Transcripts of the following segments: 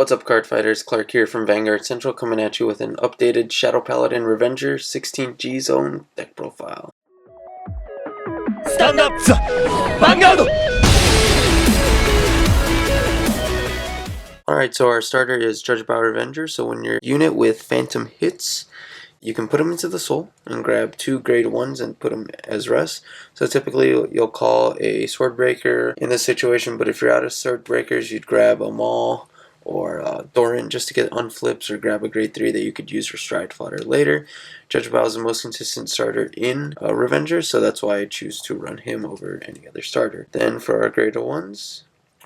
What's up, Cardfighters? Clark here from Vanguard Central, coming at you with an updated Shadow Paladin Revenger 16G Zone deck profile. Stand up, Vanguard! Alright, so our starter is Judge by Revenger. So when your unit with Phantom hits, you can put them into the soul and grab 2 grade 1s and put them as res. So typically you'll call a Swordbreaker in this situation, but if you're out of Swordbreakers, you'd grab a Maul or Doran just to get unflips, or grab a grade 3 that you could use for Stride Fodder later. Judge Bao is the most consistent starter in Revenger, so that's why I choose to run him over any other starter. Then for our grade 1s,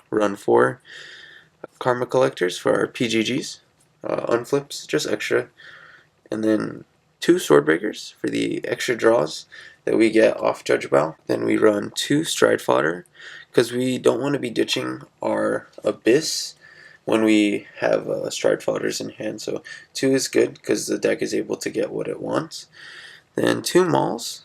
run 4 Karma Collectors for our PGGs, unflips, just extra. And then 2 Swordbreakers for the extra draws that we get off Judge Bao. Then we run 2 Stride Fodder, because we don't want to be ditching our Abyss when we have Stride Fodders in hand. So 2 is good because the deck is able to get what it wants. Then 2 Mauls,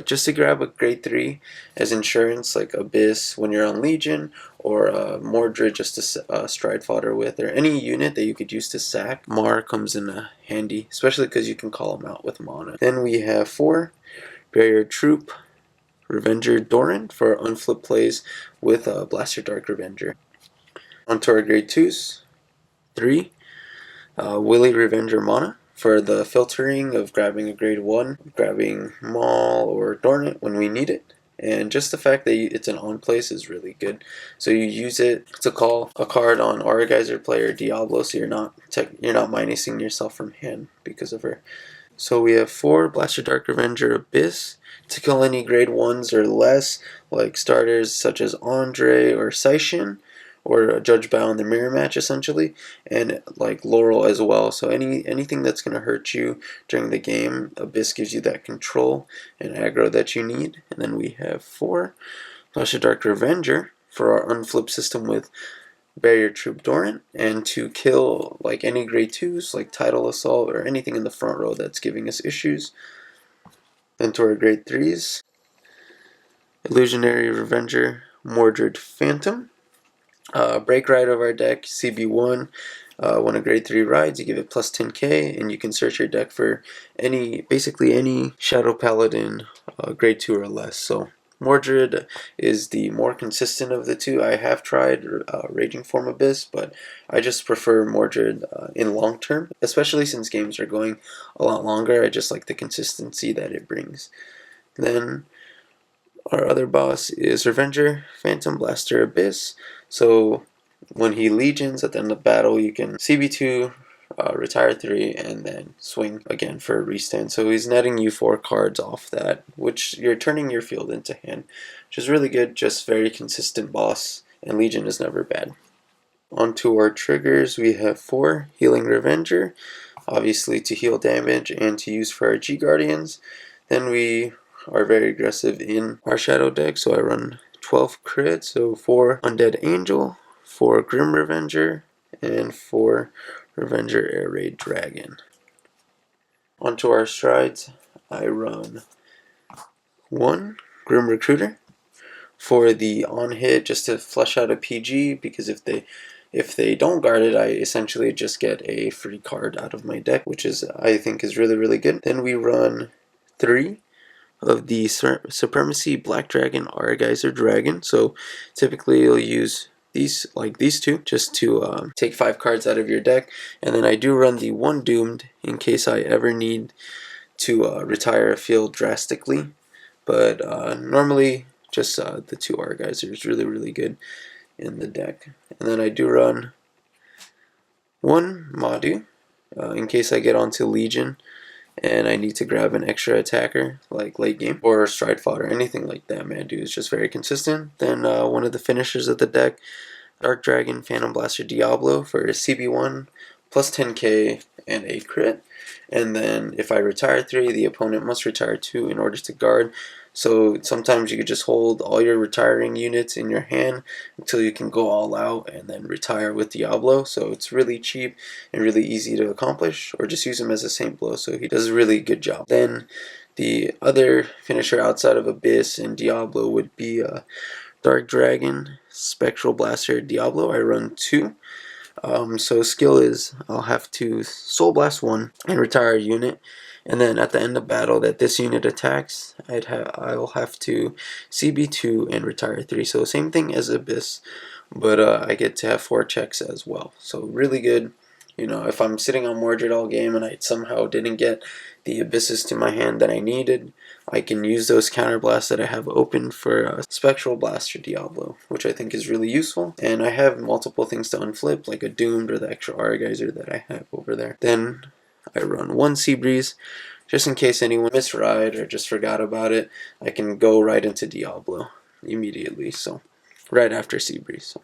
just to grab a grade 3 as insurance, like Abyss when you're on Legion, or Mordred just to Stride Fodder with, or any unit that you could use to sack. Mar comes in handy, especially because you can call them out with mana. Then we have 4 Barrier Troop Revenger Doran for unflip plays with Blaster Dark Revenger. Onto our grade 2s, 3 Willy Revenger Mana for the filtering of grabbing a grade 1, grabbing Maul or Doran when we need it. And just the fact that it's an on place is really good. So you use it to call a card on Aura Geyser player Diablo, so you're not minusing yourself from hand because of her. So we have 4 Blaster Dark Revenger Abyss to kill any grade 1s or less, like starters such as Andre or Seishin, or Judge Bao in the mirror match essentially, and like Laurel as well. So anything that's going to hurt you during the game, Abyss gives you that control and aggro that you need. And then we have 4 Flash of Dark Revenger for our unflip system with Barrier Troop Doran, and to kill like any grade 2s like Tidal Assault or anything in the front row that's giving us issues. Then to our grade 3s, Illusionary Revenger Mordred Phantom. Break ride of our deck, CB1. When a grade 3 rides, you give it plus 10k, and you can search your deck for basically any Shadow Paladin grade 2 or less. So Mordred is the more consistent of the 2. I have tried Raging Form Abyss, but I just prefer Mordred in long term, especially since games are going a lot longer. I just like the consistency that it brings. Then our other boss is Revenger Phantom Blaster Abyss. So when he legions at the end of battle, you can CB2, retire 3, and then swing again for a restand. So he's netting you 4 cards off that, which you're turning your field into hand, which is really good. Just very consistent boss, and Legion is never bad. Onto our triggers, we have 4 Healing Revenger, obviously to heal damage and to use for our G Guardians. Then we are very aggressive in our Shadow deck, so I run 12 crits, so 4 Undead Angel, 4 Grim Revenger, and 4 Revenger Air Raid Dragon. Onto our strides, I run 1 Grim Recruiter for the on hit, just to flush out a PG, because if they don't guard it, I essentially just get a free card out of my deck, which I think is really good. Then we run 3 of the Supremacy Black Dragon Aura Geyser Dragon. So typically you'll use these 2 just to take 5 cards out of your deck, and then I do run the 1 Doomed in case I ever need to retire a field drastically, but normally just the 2 Aura Geyser is really good in the deck. And then I do run 1 Madu in case I get onto Legion and I need to grab an extra attacker like late game, or Stride Fodder, anything like that. Madu is just very consistent. Then one of the finishers of the deck, Dark Dragon Phantom Blaster Diablo for CB1 plus 10k and a crit. And then if I retire 3, the opponent must retire 2 in order to guard. So sometimes you could just hold all your retiring units in your hand until you can go all out and then retire with Diablo. So it's really cheap and really easy to accomplish, or just use him as a Saint Blow, so he does a really good job. Then the other finisher outside of Abyss and Diablo would be Dark Dragon Spectral Blaster Diablo. I run 2. So skill is I'll have to Soul Blast 1 and retire a unit, and then at the end of battle that this unit attacks, I'll have to CB2 and retire 3. So same thing as Abyss, but I get to have 4 checks as well. So really good. You know, if I'm sitting on Mordred all game and I somehow didn't get the Abysses to my hand that I needed, I can use those counter blasts that I have open for Spectral Blast or Diablo, which I think is really useful. And I have multiple things to unflip, like a Doomed or the extra Aura Geyser that I have over there. Then I run 1 Sea Breeze, just in case anyone misride or just forgot about it. I can go right into Diablo immediately, so right after Sea Breeze. So.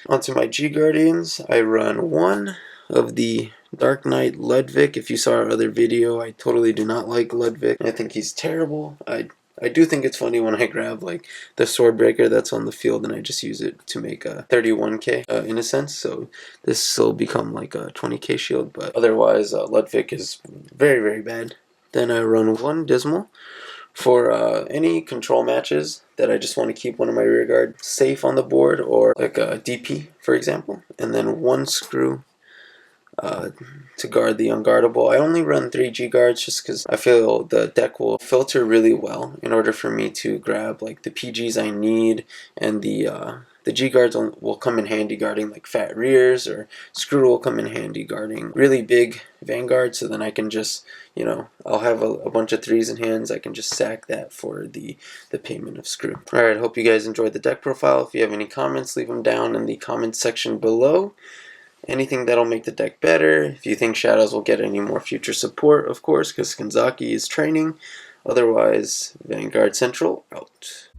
Onto my G Guardians, I run 1 of the Dark Knight Ludwig. If you saw our other video, I totally do not like Ludwig. I think he's terrible. I do think it's funny when I grab like the Swordbreaker that's on the field and I just use it to make a 31k in a sense. So this will become like a 20k shield, but otherwise Ludwig is very, very bad. Then I run 1 Dismal for any control matches that I just want to keep one of my rear guard safe on the board, or like a DP for example, and then 1 Screw to guard the unguardable. I only run 3 G guards just because I feel the deck will filter really well in order for me to grab like the PGs I need, and the G guards will come in handy guarding like fat rears, or Screw will come in handy guarding really big Vanguard, so then I can just, you know, I'll have a bunch of 3s in hands, I can just sack that for the payment of Screw. Alright, hope you guys enjoyed the deck profile. If you have any comments, leave them down in the comments section below. Anything that'll make the deck better. If you think Shadows will get any more future support, of course, because Kanzaki is training. Otherwise, Vanguard Central out.